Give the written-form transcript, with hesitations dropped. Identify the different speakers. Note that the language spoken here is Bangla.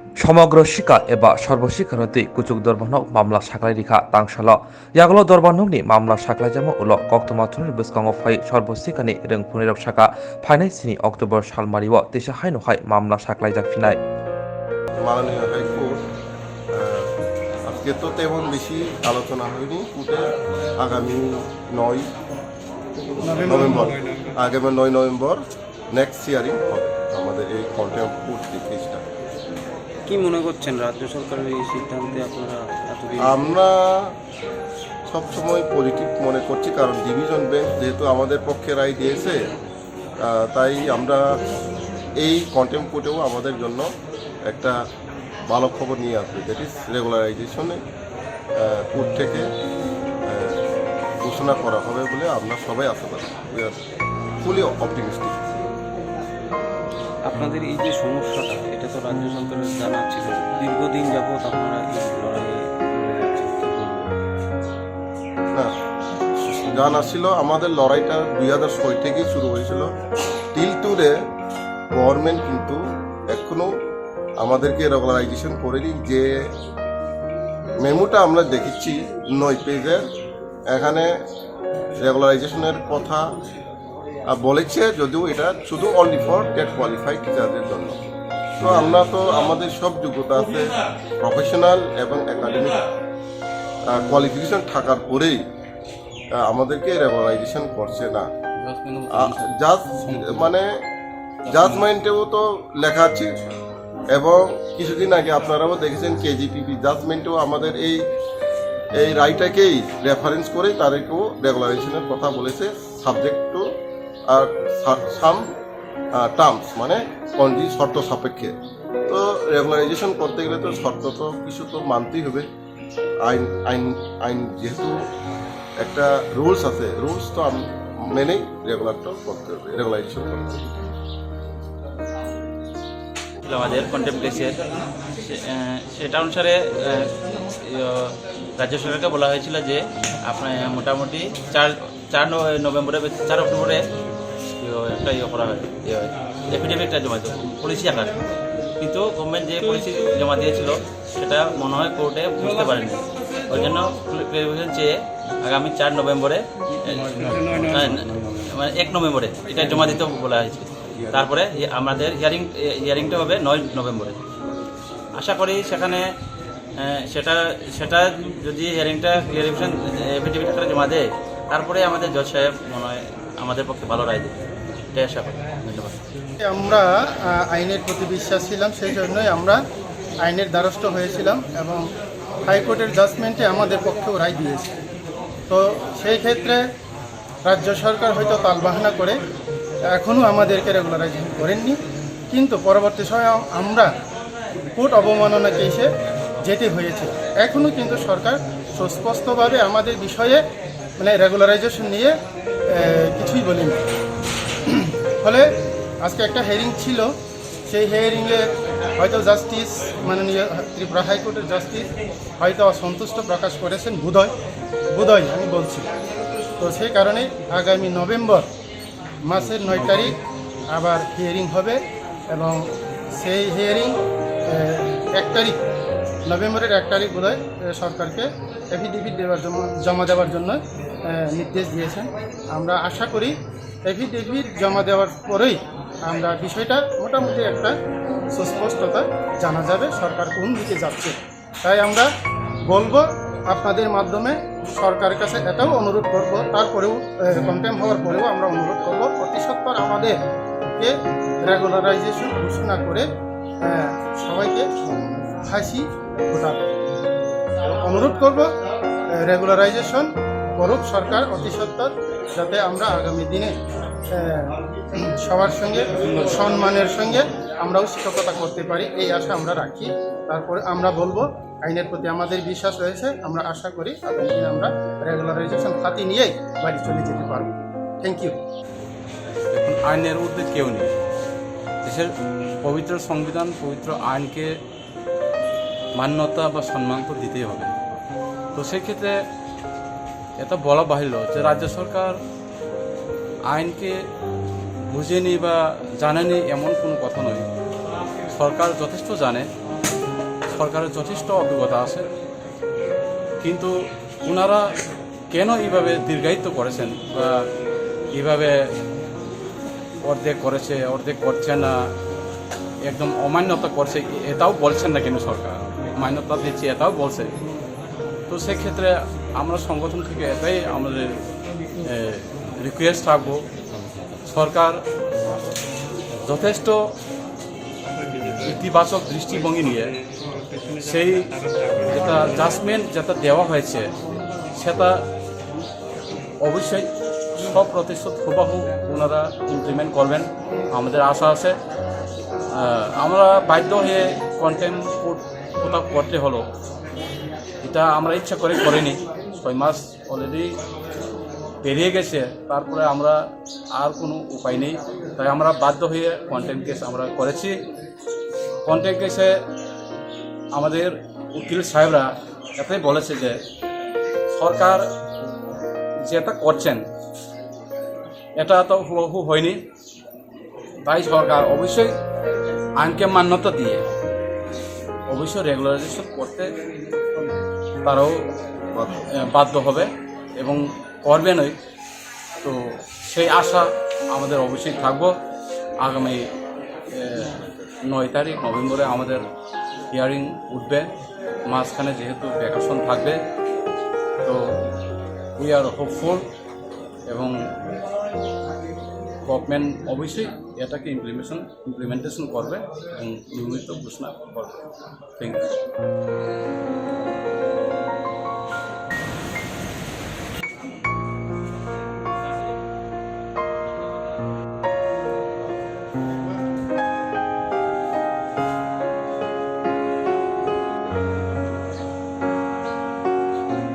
Speaker 1: সমগ্র শিকা एबा सर्वशिखानति कुचुक दरबानक मामला साख्लाय रिखा तांगसाल यागल दरबानकनि मामला साख्लायजामा उल कक्तमाथुनि बसकांग फाय सर्वशिखानि रोंफुनायरक साखा फायनाय सिनि अक्टोबर सालमारिव तेसा हायनहाय मामला साख्लायजाफिनाय
Speaker 2: মাননীয় হাইকোর্ট আজকে তো তেমন বেশি আলোচনা হয়নি কোর্টে আগামী 9 নভেম্বর নেক্সট হিয়ারিং হবে আমাদের এই কন্টেম্পট কোর্ট কেসটা।
Speaker 3: কি মনে করছেন রাজ্য সরকারের এই সিদ্ধান্তে আপনারা এতদিন?
Speaker 2: আমরা সবসময় পজিটিভ মনে করছি, কারণ ডিভিশন বেঞ্চ যেহেতু আমাদের পক্ষে রায় দিয়েছে, তাই আমরা এই কন্টেম্পট কোর্টেও আমাদের জন্য একটা ভালো খবর নিয়ে আসবে, দ্যাট ইজ রেগুলারাইজেশনে কোর্ট থেকে ঘোষণা করা হবে বলে আমরা সবাই আশা করি। We are fully optimistic.
Speaker 3: আপনাদের এই যে সমস্যাটা, এটা তো রাজ্য সরকারের জানা ছিল, দীর্ঘদিন যাবৎ আপনারা এই লড়াইয়ে লড়ে যাচ্ছেন, কি বলবেন?
Speaker 2: না, জানা ছিল আমাদের লড়াইটা 2006 থেকেই শুরু হয়েছিল। টিল টুডে গভর্নমেন্ট কিন্তু এখনো আমাদেরকে রেগুলারাইজেশন করেনি। যে মেমোটা আমরা দেখেছি 9 পেজের, এখানে রেগুলারাইজেশনের কথা বলেছে, যদিও এটা শুধু অনলি ফর টেট কোয়ালিফাইড টিচারদের জন্য। তো আমরা তো আমাদের সব যোগ্যতা আছে, প্রফেশনাল এবং একাডেমিক কোয়ালিফিকেশন থাকার পরেই আমাদেরকে রেগুলারাইজেশন করছে না। জাজমেন্টেও তো লেখা আছে, এবং কিছুদিন আগে আপনারাও দেখেছেন কেজিপিপি জাজমেন্টেও আমাদের এই রায়টাকেই রেফারেন্স করে তাদেরকেও রেগুলারাইজেশনের কথা বলেছে, সাবজেক্ট টু আর সাম টার্মস, মানে শর্ত সাপেক্ষে। তো রেগুলারাইজেশন করতে গেলে তো শর্ত তো কিছু তো মানতেই হবে। আইন যেহেতু একটা রুলস আছে, রুলস তো মেনেই রেগুলারটা করতে হবে, রেগুলারাইজেশন করতে হবে।
Speaker 4: আমাদের কন্টেম্পটেশন সেটা অনুসারে রাজ্য সরকারকে বলা হয়েছিল যে আপনার মোটামুটি 4 নভেম্বরে 4 অক্টোবরে একটা করা হয়, এফিডেভিটটা জমা দিত পলিসি আকার, কিন্তু গভর্নমেন্ট যে পলিসি জমা দিয়েছিল সেটা মনে হয় কোর্টে বুঝতে পারেনি। ওই জন্য ক্লারিফিকেশন চেয়ে আগামী 4 নভেম্বরে মানে 1 নভেম্বরে এটা জমা দিতে বলা হয়েছে। তারপরে আমাদের হিয়ারিংটা হবে 9 নভেম্বরে। আশা করি সেখানে সেটা যদি ক্লিয়ারিফিকেশন এফিডেভিট আকারে জমা দেয়, তারপরে আমাদের জজ সাহেব মনে হয় আমাদের পক্ষে ভালো রায় দেবে, এটাই আশা করি। ধন্যবাদ।
Speaker 5: আমরা আইনের প্রতি বিশ্বাস ছিলাম, সেই জন্যই আমরা আইনের দ্বারস্থ হয়েছিলাম এবং হাইকোর্টের জাজমেন্টে আমাদের পক্ষেও রায় দিয়েছে। তো সেই ক্ষেত্রে রাজ্য সরকার হয়তো তালবাহানা করে এখনও আমাদেরকে রেগুলারাইজেশন করেননি, কিন্তু পরবর্তী সময়ে আমরা কোর্ট অবমাননা কেসে যেতে হয়েছে। এখনও কিন্তু সরকার সুস্পষ্টভাবে আমাদের বিষয়ে মানে রেগুলারাইজেশন নিয়ে কিছুই বলেনি। ফলে আজকে একটা হিয়ারিং ছিল, সেই হিয়ারিংয়ে হয়তো জাস্টিস মাননীয় ত্রিপুরা হাইকোর্টের জাস্টিস হয়তো অসন্তুষ্ট প্রকাশ করেছেন, বোধহয় আমি বলছি। তো সেই কারণে আগামী নভেম্বর মাসের 9 তারিখ আবার হিয়ারিং হবে, এবং সেই হিয়ারিং 1 তারিখ নভেম্বরের 1 তারিখ বোধহয় সরকারকে এফিডেভিট জমা দেওয়ার জন্য নির্দেশ দিয়েছেন। আমরা আশা করি এফিডেভিট জমা দেওয়ার পরেই আমরা বিষয়টা মোটামুটি একটা সুস্পষ্টতা জানা যাবে সরকার কোন দিকে যাচ্ছে। তাই আমরা বলবো আপনাদের মাধ্যমে সরকারের কাছে এটাও অনুরোধ করব, তারপরেও কন্টেম্প হওয়ার পরেও আমরা অনুরোধ করব অতি সত্বর আমাদেরকে রেগুলারাইজেশন ঘোষণা করে সবাইকে ফাঁসি ঘটাবে। অনুরোধ করব রেগুলারাইজেশন করুক সরকার অতি সত্বর, যাতে আমরা আগামী দিনে সবার সঙ্গে সম্মানের সঙ্গে আমরাও শিক্ষকতা করতে পারি, এই আশা আমরা রাখি। তারপরে আমরা বলবো আইনের প্রতি আমাদের বিশ্বাস রয়েছে, আমরা আশা করি আগামী দিনে আমরা রেগুলারাইজেশন খাতি নিয়েই বাড়ি চলে যেতে পারব। Thank you.
Speaker 6: এখন আইনের ঊর্ধ্বে কেউ নেই। দেশের পবিত্র সংবিধান, পবিত্র আইনকে মান্যতা বা সম্মান তো দিতেই হবে। তো সেক্ষেত্রে এটা বলা বাহিল যে রাজ্য সরকার আইনকে বুঝেনি বা জানেনি এমন কোনো কথা নয়। সরকার যথেষ্ট জানে সরকারের যথেষ্ট অভিজ্ঞতা আছে, কিন্তু ওনারা কেন এইভাবে দীর্ঘায়িত করেছেন বা এইভাবে অর্ধেক করেছে অর্ধেক করছে না, একদম অমান্যতা করছে এটাও বলছেন না কেন সরকার, মান্যতা দিচ্ছে এটাও বলছে। তো সেক্ষেত্রে আমরা সংগঠন থেকে এটাই আমাদের রিকোয়েস্ট রাখবো, সরকার যথেষ্ট ইতিবাচক দৃষ্টিভঙ্গি নিয়ে সেই যেটা জাজমেন্ট যেটা দেওয়া হয়েছে সেটা অবশ্যই 100% হুবহু ওনারা ইমপ্লিমেন্ট করবেন আমাদের আশা আছে। আমরা বাধ্য হয়ে কন্টেম্প কোথাও করতে হলো, এটা আমরা ইচ্ছা করে করিনি। 6 মাস অলরেডি পেরিয়ে গেছে, তারপরে আমরা আর কোনো উপায় নেই, তাই আমরা বাধ্য হয়ে কন্টেম্প কেস আমরা করেছি। কন্টেম্প কেসে আমাদের উকিল সাহেবরা এটাই বলেছে যে সরকার যেটা করছেন এটা তো হুবহু হয়নি, তাই সরকার অবশ্যই আইনকে মান্যতা দিয়ে অবশ্যই রেগুলারাইজেশন করতে তারাও বাধ্য হবে এবং করবেনই। তো সেই আশা আমাদের অবশ্যই থাকবো। আগামী 9 তারিখ নভেম্বরে আমাদের হিয়ারিং উঠবে, মাঝখানে যেহেতু ভ্যাকেশন থাকবে, তো উই আর হোপফুল এবং গভর্নমেন্ট অবশ্যই এটাকে ইমপ্লিমেন্টেশন করবে এবং নিয়মিত ঘোষণা করবে। Thank you.